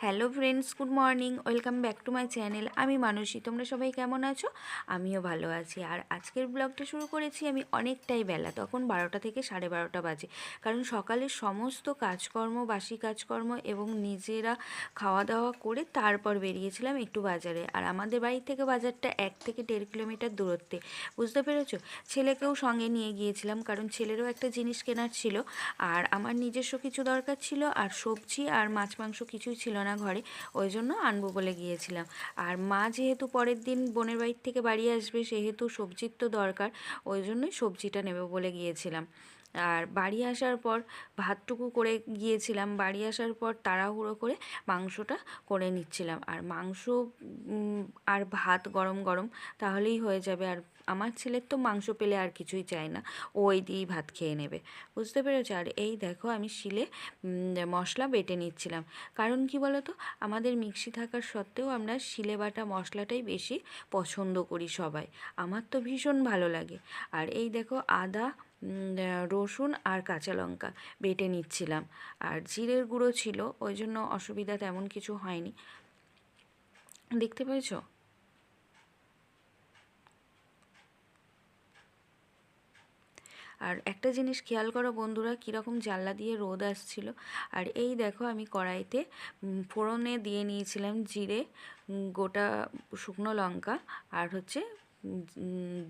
Hello friends, good morning, welcome back to my channel. আমি মানসী। তোমরা সবাই কেমন আছো? আমিও ভালো আছি। আর আজকের ব্লগটা শুরু করেছি আমি অনেকটাই বেলা, তখন 12টা থেকে 12:30 বাজে। কারণ সকালের সমস্ত কাজকর্ম, বাসি কাজকর্ম এবং নিজেরা খাওয়া দাওয়া করে তারপর বেরিয়েছিলাম একটু বাজারে। আর আমাদের বাড়ি থেকে বাজারটা 1 থেকে 1.5 কিলোমিটার দূরত্বে, বুঝতে পেরেছো? ছেলেকেও সঙ্গে নিয়ে গিয়েছিলাম, কারণ ছেলেরও একটা জিনিস কেনার ছিল, আর আমার নিজস্ব কিছু দরকার ছিল, আর সবজি আর মাছ মাংস কিছুই ছিল না ঘরে, ওই জন্য আনবো বলে গিয়েছিলাম। আর মা যেহেতু পরের দিন বোনের বাড়ির থেকে বাড়ি আসবে, সেহেতু সবজির তো দরকার, ওই জন্যই সবজিটা নেবে বলে গিয়েছিলাম। আর বাড়ি আসার পর ভাতটুকু করে গিয়েছিলাম, বাড়ি আসার পর তাড়াহুড়ো করে মাংসটা করে নিচ্ছিলাম। আর মাংস আর ভাত গরম গরম তাহলেই হয়ে যাবে। আর আমার ছেলের তো মাংস পেলে আর কিছুই চাই না, ও ওই দিয়েই ভাত খেয়ে নেবে, বুঝতে পেরেছো? আর এই দেখো আমি শিলে মশলা বেটে নিচ্ছিলাম। কারণ কি বলো তো, আমাদের মিক্সি থাকার সত্ত্বেও আমরা শিলে বাটা মশলাটাই বেশি পছন্দ করি সবাই। আমার তো ভীষণ ভালো লাগে। আর এই দেখো আদা, রসুন আর কাঁচা লঙ্কা বেটে নিচ্ছিলাম। আর জিরের গুঁড়ো ছিল, ওই জন্য অসুবিধা তেমন কিছু হয়নি, দেখতে পেয়েছো? আর একটা জিনিস খেয়াল করো বন্ধুরা, কীরকম জানলা দিয়ে রোদ আসছিল। আর এই দেখো আমি কড়াইতে ফোড়নে দিয়ে নিয়েছিলাম জিরে, গোটা শুকনো লঙ্কা, আর হচ্ছে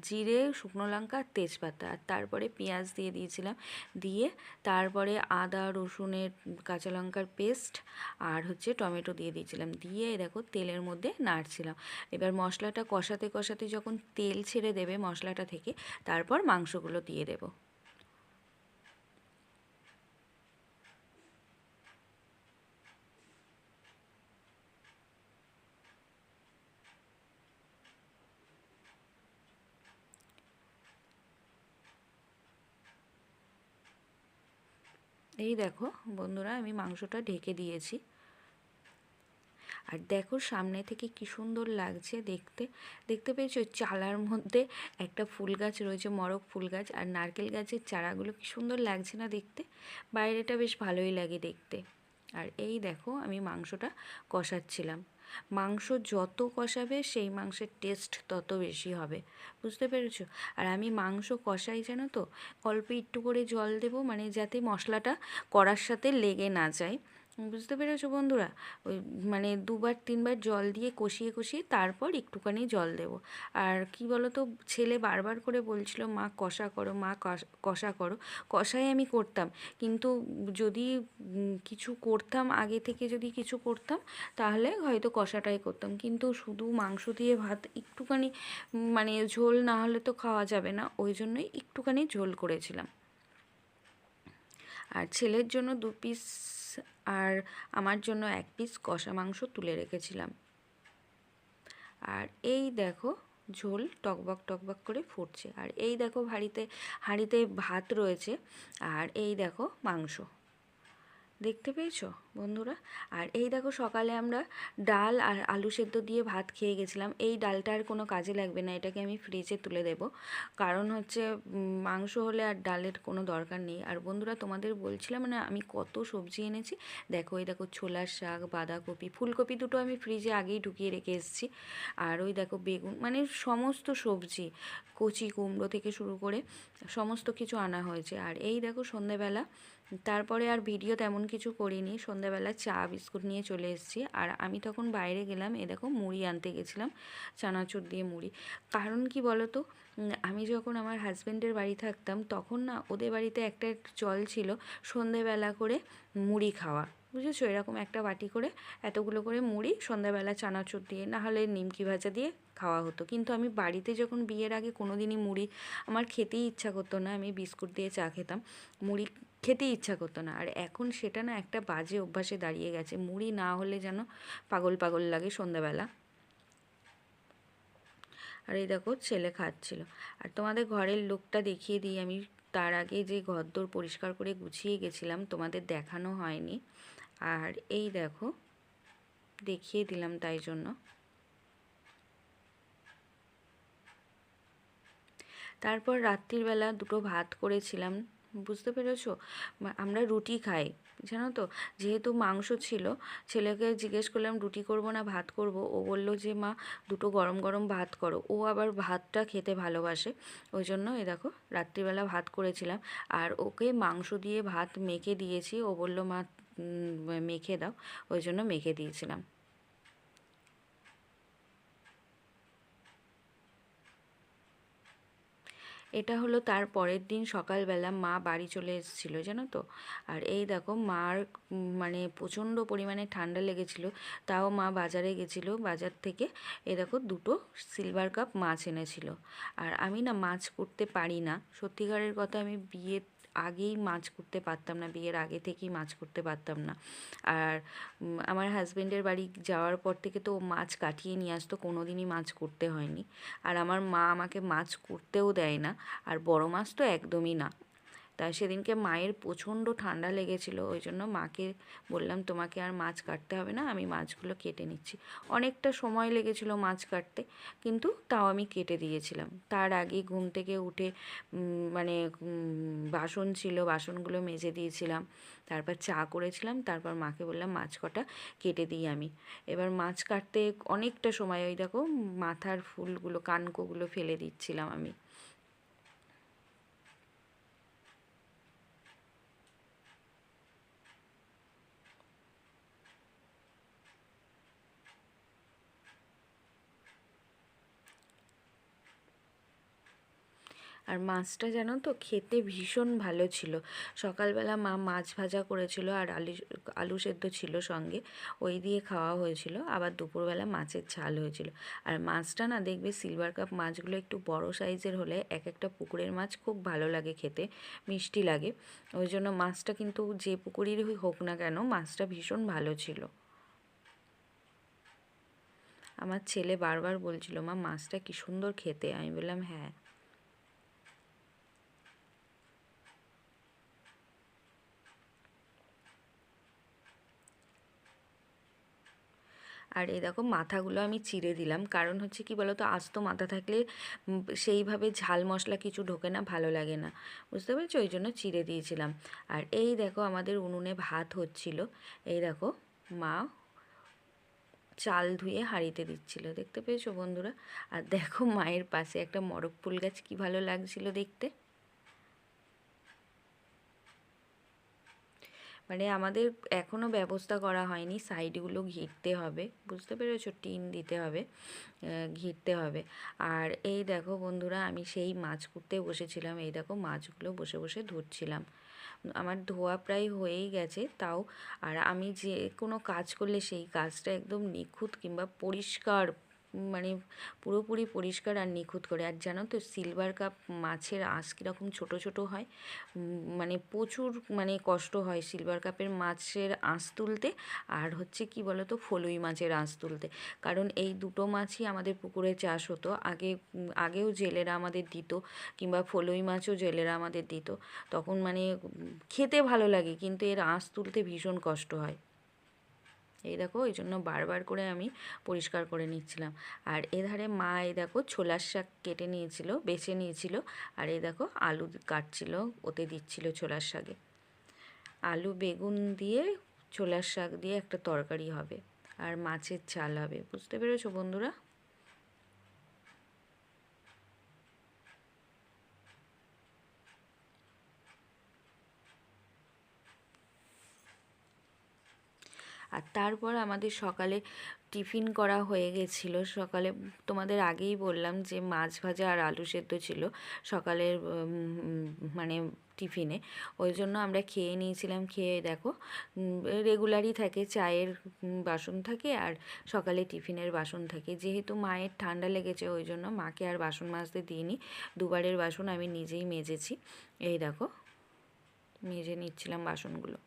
জিরে, শুকনো লঙ্কা, তেজপাতা, আর তারপরে পেঁয়াজ দিয়ে দিয়েছিলাম। দিয়ে তারপরে আদা, রসুনের, কাঁচা লঙ্কার পেস্ট, আর হচ্ছে টমেটো দিয়ে দিয়েছিলাম। দিয়ে দেখো তেলের মধ্যে নাড়ছিলাম। এবার মশলাটা কষাতে কষাতে যখন তেল ছেড়ে দেবে মশলাটা থেকে, তারপর মাংসগুলো দিয়ে দেবো। এই দেখো বন্ধুরা, আমি মাংসটা ঢেকে দিয়েছি। আর দেখো সামনে থেকে কি সুন্দর লাগছে দেখতে, দেখতে পেয়েছো? চালার মধ্যে একটা ফুল গাছ রয়েছে, মরক ফুল গাছ, আর নারকেল গাছের চারাগুলো কি সুন্দর লাগছে না দেখতে? বাইরেটা বেশ ভালোই লাগে দেখতে। আর এই দেখো আমি মাংসটা কষাচ্ছিলাম। মাংস যত কষাবে সেই মাংসের টেস্ট তত বেশি হবে, বুঝতে পেরেছো? আর আমি মাংস কষাই জানো তো, অল্প একটু করে জল দেবো, মানে যাতে মশলাটা কড়ার সাথে লেগে না যায়, বুঝতে পেরেছো বন্ধুরা? ওই মানে 2-3 বার জল দিয়ে কষিয়ে কষিয়ে তারপর একটুখানি জল দেবো। আর কি বলো তো, ছেলে বারবার করে বলছিল মা কষা করো, মা কষা করো। কষাই আমি করতাম, কিন্তু যদি কিছু করতাম আগে থেকে, যদি কিছু করতাম তাহলে হয়তো কষাটাই করতাম, কিন্তু শুধু মাংস দিয়ে ভাত একটুখানি মানে ঝোল না হলে তো খাওয়া যাবে না, ওই জন্যই একটুখানি ঝোল করেছিলাম। আর ছেলের জন্য 2 পিস আর আমার জন্য 1 পিস কষা মাংস তুলে রেখেছিলাম। আর এই দেখো ঝোল টকবক টকবক করে ফুটছে। আর এই দেখো হাঁড়িতে ভাত রয়েছে, আর এই দেখো মাংস, দেখতে পেয়েছো বন্ধুরা? আর এই দেখো সকালে আমরা ডাল আর আলু সেদ্ধ দিয়ে ভাত খেয়ে গেছিলাম। এই ডালটা আর কোনো কাজে লাগবে না, এটাকে আমি ফ্রিজে তুলে দেব, কারণ হচ্ছে মাংস হলে আর ডালের কোনো দরকার নেই। আর বন্ধুরা তোমাদের বলছিলাম না আমি কত সবজি এনেছি, দেখো এই দেখো ছোলার শাক, বাঁধাকপি, ফুলকপি দুটো আমি ফ্রিজে আগেই ঢুকিয়ে রেখে এসেছি। আর ওই দেখো বেগুন, মানে সমস্ত সবজি, কচি কুমড়ো থেকে শুরু করে সমস্ত কিছু আনা হয়েছে। আর এই দেখো সন্ধেবেলা, তারপরে আর ভিডিও তেমন কিছু করিনি, সন্ধ্যাবেলা চা বিস্কুট নিয়ে চলে এসেছি। আর আমি তখন বাইরে গেলাম, এ দেখো মুড়ি আনতে গেছিলাম, চানাচুর দিয়ে মুড়ি। কারণ কি বলো তো, আমি যখন আমার হাজব্যান্ডের বাড়ি থাকতাম তখন না ওদের বাড়িতে একটা চল ছিল সন্ধেবেলা করে মুড়ি খাওয়া, বুঝেছো? এরকম একটা বাটি করে এতগুলো করে মুড়ি সন্ধ্যাবেলা চানাচুর দিয়ে, না হলে নিমকি ভাজা দিয়ে খাওয়া হতো। কিন্তু আমি বাড়িতে যখন বিয়ের আগে কোনো দিনই মুড়ি আমার খেতেই ইচ্ছা করতো না, আমি বিস্কুট দিয়ে চা খেতাম, মুড়ি খেতেই ইচ্ছা করতো না। আর এখন সেটা না একটা বাজে অভ্যাসে দাঁড়িয়ে গেছে, মুড়ি না হলে যেন পাগল পাগল লাগে সন্ধ্যাবেলা। আর এই দেখো ছেলে খাচ্ছিল। আর তোমাদের ঘরের লোকটা দেখিয়ে দিই আমি, তার আগে যে ঘরদোর পরিষ্কার করে গুছিয়ে গেছিলাম, তোমাদের দেখানো হয়নি। আর এই দেখো দেখিয়ে দিলাম তাই জন্য। তারপর রাত্রিবেলা দুটো ভাত করেছিলাম, বুঝতে পেরেছো? আমরা রুটি খাই, জানো তো, যেহেতু মাংস ছিল, ছেলেকে জিজ্ঞেস করলাম রুটি করব না ভাত করব, ও বলল যে মা দুটো গরম গরম ভাত করো। ও আবার ভাতটা খেতে ভালোবাসে, ওই জন্য এ দেখো রাত্রিবেলা ভাত করেছিলাম। আর ওকে মাংস দিয়ে ভাত মেখে দিয়েছি, ও বলল মা মেখে দাও, ওই জন্য মেখে দিয়েছিলাম। এটা হলো তার পরের দিন সকালবেলা মা বাড়ি চলে এসেছিলো জানো তো। আর এই দেখো মার মানে প্রচণ্ড পরিমাণে ঠান্ডা লেগেছিল, তাও মা বাজারে গেছিলো, বাজার থেকে এই দেখো দুটো সিলভার কাপ মাছ এনেছিল। আর আমি না মাছ করতে পারি না, সত্যিকারের কথা, আমি বিয়ের আগেই মাছ করতে পারতাম না, বিয়ের আগে থেকেই মাছ করতে পারতাম না। আর আমার হাজবেন্ডের বাড়ি যাওয়ার পর থেকে তো ও মাছ কাটিয়ে নিয়ে আসতো, কোনো দিনই মাছ করতে হয়নি। আর আমার মা আমাকে মাছ করতেও দেয় না, আর বড় মাছ তো একদমই না। তাই সেদিনকে মায়ের প্রচণ্ড ঠান্ডা লেগেছিল, ওই জন্য মাকে বললাম তোমাকে আর মাছ কাটতে হবে না, আমি মাছগুলো কেটে নিচ্ছি। অনেকটা সময় লেগেছিল মাছ কাটতে, কিন্তু তাও আমি কেটে দিয়েছিলাম। তার আগে ঘুম থেকে উঠে মানে বাসন ছিল, বাসনগুলো মেজে দিয়েছিলাম, তারপর চা করেছিলাম, তারপর মাকে বললাম মাছ কটা কেটে দিই আমি। এবার মাছ কাটতে অনেকটা সময়, ওই দেখো মাথার ফুলগুলো কানকোগুলো ফেলে দিচ্ছিলাম আমি। আর মাছটা জানো তো খেতে ভীষণ ভালো ছিল। সকালবেলা মা মাছ ভাজা করেছিল, আর আলু আলু সেদ্ধ ছিল সঙ্গে, ওই দিয়ে খাওয়া হয়েছিল। আবার দুপুরবেলা মাছের ঝাল হয়েছিল। আর মাছটা না দেখবে সিলভার কাপ মাছগুলো একটু বড় সাইজের হলে এক একটা পুকুরের মাছ খুব ভালো লাগে খেতে, মিষ্টি লাগে। ওই জন্য মাছটা কিন্তু যে পুকুরেরই হোক না কেন, মাছটা ভীষণ ভালো ছিল। আমার ছেলে বারবার বলছিল মা মাছটা কি সুন্দর খেতে, আমি বললাম হ্যাঁ। আর এই দেখো মাথাগুলো আমি চিড়ে দিলাম, কারণ হচ্ছে কি বলো তো, আস্ত মাথা থাকলে সেইভাবে ঝাল মশলা কিছু ঢোকে না, ভালো লাগে না, বুঝতে পেরেছো, ওই জন্য চিড়ে দিয়েছিলাম। আর এই দেখো আমাদের উনুনে ভাত হচ্ছিল, এই দেখো মা চাল ধুয়ে হাঁড়িতে দিচ্ছিল, দেখতে পেয়েছো বন্ধুরা। আর দেখো মায়ের পাশে একটা মরক ফুল গাছ, কি ভালো লাগছিল দেখতে। মানে আমাদের এখনও ব্যবস্থা করা হয়নি, সাইডগুলো ঘিরতে হবে, বুঝতে পেরেছো, টিন দিতে হবে, ঘিরতে হবে। আর এই দেখো বন্ধুরা, আমি সেই মাছ কুটতে বসেছিলাম, এই দেখো মাছগুলো বসে বসে ধুচ্ছিলাম। আমার ধোয়া প্রায় হয়েই গেছে তাও। আর আমি যে কোনো কাজ করলে সেই কাজটা একদম নিখুঁত কিংবা পরিষ্কার, মানে পুরোপুরি পরিষ্কার আর নিখুঁত করে। আর জানো তো সিলভার কাপ মাছের আঁশ কীরকম ছোটো ছোটো হয়, মানে প্রচুর মানে কষ্ট হয় সিলভার কাপের মাছের আঁশ তুলতে, আর হচ্ছে কি বলো তো ফলুই মাছের আঁশ তুলতে। কারণ এই দুটো মাছই আমাদের পুকুরে চাষ হতো আগে, আগেও জেলেরা আমাদের দিত, কিংবা ফলুই মাছও জেলেরা আমাদের দিত। তখন মানে খেতে ভালো লাগে, কিন্তু এর আঁশ তুলতে ভীষণ কষ্ট হয়। এই দেখো এই জন্য বারবার করে আমি পরিষ্কার করে নিচ্ছিলাম। আর এধারে মা এই দেখো ছোলার শাক কেটে নিয়েছিল, বেছে নিয়েছিল, আর এই দেখো আলু কাটছিল, ওতে দিচ্ছিল ছোলার শাকে। আলু বেগুন দিয়ে ছোলার শাক দিয়ে একটা তরকারি হবে, আর মাছের ঝাল হবে, বুঝতে পেরেছো বন্ধুরা। আর তারপর আমাদের সকালে টিফিন করা হয়ে গেছিলো। সকালে তোমাদের আগেই বললাম যে মাছ ভাজা আর আলু সেদ্ধ ছিল সকালের মানে টিফিনে, ওই জন্য আমরা খেয়ে নিয়েছিলাম। খেয়ে দেখো রেগুলারই থাকে, চায়ের বাসন থাকে আর সকালে টিফিনের বাসন থাকে। যেহেতু মায়ের ঠান্ডা লেগেছে ওই জন্য মাকে আর বাসন মাজতে দিইনি, দুবারের বাসন আমি নিজেই মেজেছি। এই দেখো মেজে নিচ্ছিলাম বাসনগুলো।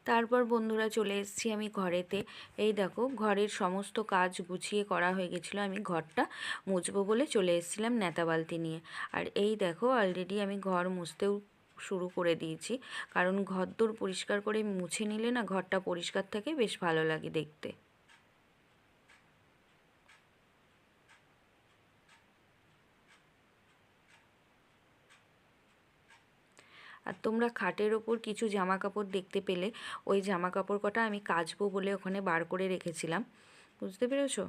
তারপর বন্ধুরা চলে এসেছি আমি ঘরেতে। এই দেখো ঘরের সমস্ত কাজ গুছিয়ে করা হয়ে গেছিলো, আমি ঘরটা মুছবো বলে চলে এসেছিলাম ন্যাতা বালতি নিয়ে। আর এই দেখো অলরেডি আমি ঘর মুছতেও শুরু করে দিয়েছি, কারণ ঘরদোর পরিষ্কার করে মুছে নিলে না ঘরটা পরিষ্কার থাকে, বেশ ভালো লাগে দেখতে। আর তোমরা খাটের ওপর কিছু জামা কাপড় দেখতে পেলে, ওই জামা কাপড় কটা আমি কাচবো বলে ওখানে বার করে রেখেছিলাম, বুঝতে পেরেছো?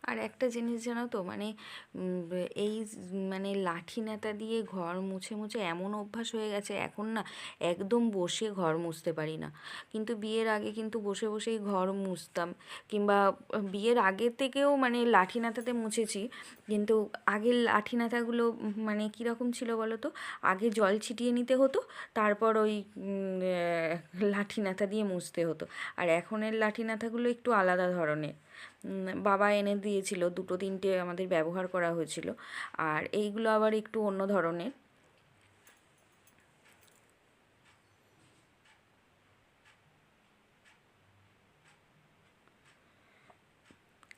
আর একটা জিনিস জানো তো, মানে এই মানে লাঠি ন্যাতা দিয়ে ঘর মুছে মুছে এমন অভ্যাস হয়ে গেছে এখন না, একদম বসে ঘর মুছতে পারি না। কিন্তু বিয়ের আগে কিন্তু বসে বসেই ঘর মুছতাম, কিংবা বিয়ের আগে থেকেও মানে লাঠি ন্যাতাতে মুছেছি। কিন্তু আগের লাঠি ন্যাতাগুলো মানে কীরকম ছিল বলো তো, আগে জল ছিটিয়ে নিতে হতো, তারপর ওই লাঠি ন্যাতা দিয়ে মুছতে হতো। আর এখনের লাঠি ন্যাতাগুলো একটু আলাদা ধরনের, বাবা এনে দিয়েছিল, দুটো তিনটে আমাদের ব্যবহার করা হয়েছিল। আর এইগুলো আবার একটু অন্য ধরনের।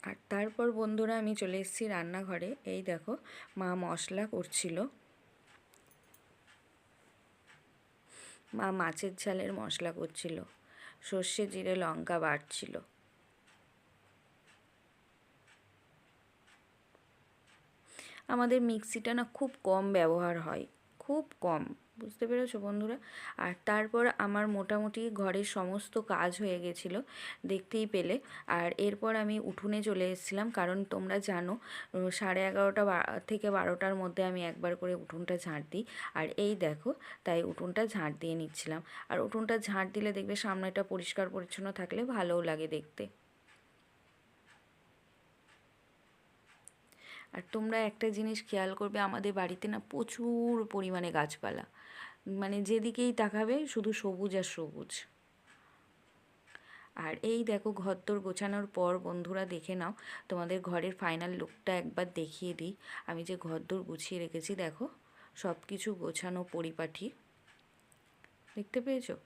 আর তারপর বন্ধুরা আমি চলে এসেছি রান্নাঘরে। এই দেখো মা মশলা করছিল, মা মাছের ঝালের মশলা করছিল, সর্ষে জিরে লঙ্কা বাটছিল। আমাদের মিক্সিটা না খুব কম ব্যবহার হয়, খুব কম, বুঝতে পেরেছো বন্ধুরা? আর তারপর আমার মোটামুটি ঘরের সমস্ত কাজ হয়ে গেছিলো, দেখতেই পেলে। আর এরপর আমি উঠোনে চলে এসেছিলাম, কারণ তোমরা জানো 11:30 থেকে 12টার মধ্যে আমি একবার করে উঠোনটা ঝাঁট দিই। আর এই দেখো, তাই উঠোনটা ঝাঁট দিয়ে নিচ্ছিলাম। আর উঠোনটা ঝাঁট দিলে দেখবে সামনেটা পরিষ্কার পরিচ্ছন্ন থাকলে ভালোও লাগে দেখতে। আর তোমরা একটা জিনিস খেয়াল করবে, আমাদের বাড়িতে না প্রচুর পরিমাণে গাছপালা, মানে যেদিকেই তাকাবে শুধু সবুজ আর সবুজ। আর এই দেখো ঘরদোর গোছানোর পর বন্ধুরা দেখে নাও, তোমাদের ঘরের ফাইনাল লুকটা একবার দেখিয়ে দিই। আমি যে ঘরদোর গুছিয়ে রেখেছি দেখো, সব কিছু গোছানো পরিপাটি, দেখতে পেয়েছো?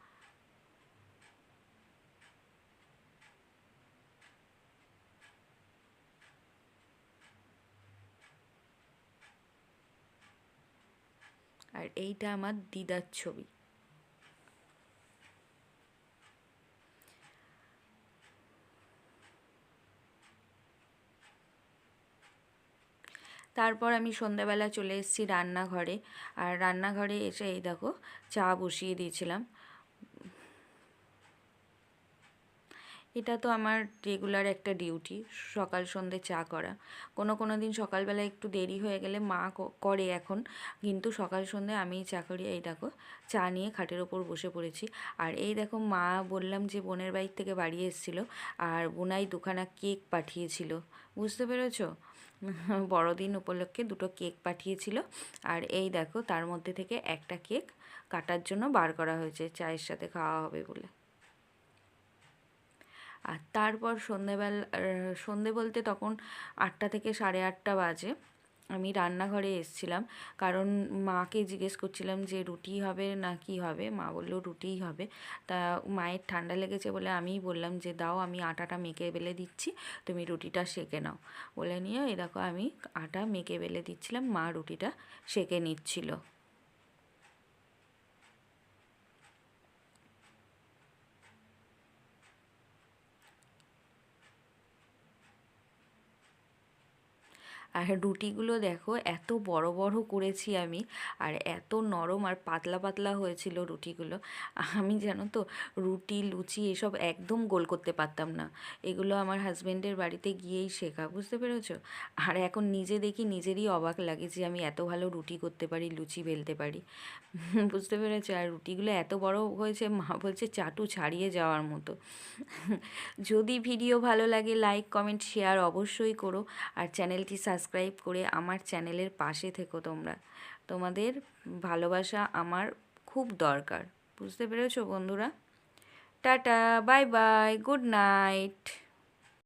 আর এইটা আমার দিদার ছবি। তারপর আমি সন্ধ্যাবেলা চলে এসেছি রান্নাঘরে। আর রান্নাঘরে এসে এই দেখো চা বসিয়ে দিয়েছিলাম। এটা তো আমার রেগুলার একটা ডিউটি, সকাল সন্ধে চা করা। কোনো কোনো দিন সকালবেলা একটু দেরি হয়ে গেলে মা করে এখন, কিন্তু সকাল সন্ধে আমিই চা করি। এই দেখো চা নিয়ে খাটের ওপর বসে পড়েছি। আর এই দেখো মা বললাম যে বোনের বাড়ির থেকে বাড়ি এসেছিলো, আর বোনাই দুখানা কেক পাঠিয়েছিল, বুঝতে পেরেছো? বড়দিন উপলক্ষে দুটো কেক পাঠিয়েছিল। আর এই দেখো তার মধ্যে থেকে একটা কেক কাটার জন্য বার করা হয়েছে, চায়ের সাথে খাওয়া হবে বলে। আর তারপর সন্ধে বলতে তখন 8টা থেকে 8:30 বাজে, আমি রান্নাঘরে এসেছিলাম, কারণ মাকে জিজ্ঞেস করছিলাম যে রুটি হবে না কি হবে। মা বললো রুটিই হবে। তা মায়ের ঠান্ডা লেগেছে বলে আমিই বললাম যে দাও আমি আটাটা মেখে বেলে দিচ্ছি, তুমি রুটিটা সেঁকে নাও। বলে নিয়ে এই দেখো আমি আটা মেখে বেলে দিচ্ছিলাম, মা রুটিটা সেঁকে নিচ্ছিল। আর রুটিগুলো দেখো এত বড় বড় করেছি আমি, আর এত নরম আর পাতলা পাতলা হয়েছিল রুটিগুলো। আমি জানো তো রুটি লুচি এসব একদম গোল করতে পারতাম না। এগুলো আমার হাজবেন্ডের বাড়িতে গিয়েই শেখা, বুঝতে পেরেছো? আর এখন নিজে দেখি নিজেরই অবাক লাগে যে আমি এত ভালো রুটি করতে পারি, লুচি বেলতে পারি। বুঝতে পেরেছো? আর রুটিগুলো এত বড় হয়েছে, মা বলছে চাটু ছাড়িয়ে যাওয়ার মতো। যদি ভিডিও ভালো লাগে লাইক কমেন্ট শেয়ার অবশ্যই করো, আর চ্যানেলটি সাবস্ক্রাইব করে আমার চ্যানেলের পাশে থেকো তোমরা। তোমাদের ভালোবাসা আমার খুব দরকার, বুঝতে পেরেছো বন্ধুরা? Tata, bye bye, good night.